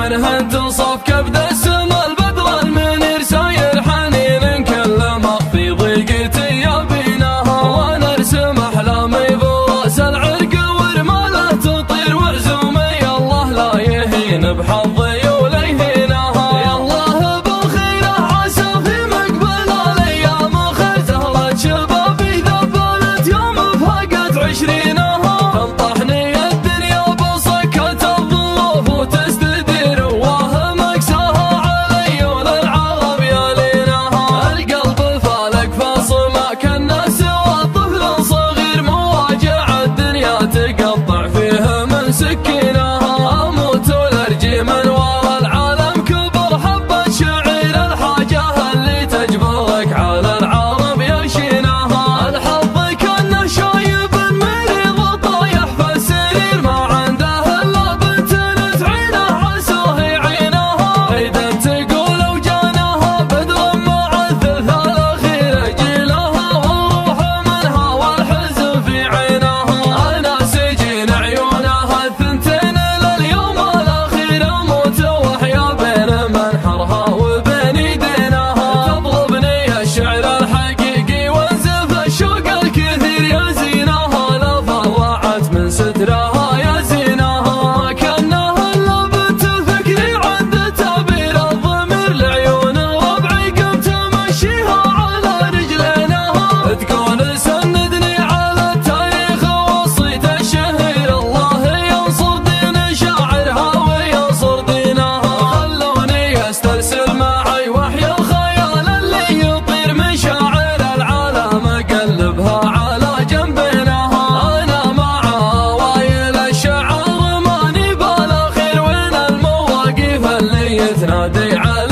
منها تصف كبد السما البدر المنير ساير حنين كلمه في ضيقتي يا بيناها وانا ارسم احلامي براس العرق ورماله تطير وعزومي الله لا يهين بحظي تقطع فيها من سكينها اموت والارجي من ورا العالم كبر حبة شعير الحاجة اللي تجبرك على العرب يشينها الحظ كانه شايب مريض طايح في السرير ما عنده الا بنت تعينه عساه يعينها اذا تقول وجانها بدر مع الثلث الاخير جيلها والروح منها والحزن في عينها سترها يا زينها ما كانها الا بنت فكري عند تعبير الضمير لعيون ربعي قمت امشيها على رجلينها تقول سندني على التاريخ وصيت الشهير الله ينصر دين شاعرها وينصر دينها خلوني استرسل معي وحي الخيال اللي يطير من شاعر العالم اقلبها على جنبنا تنادي على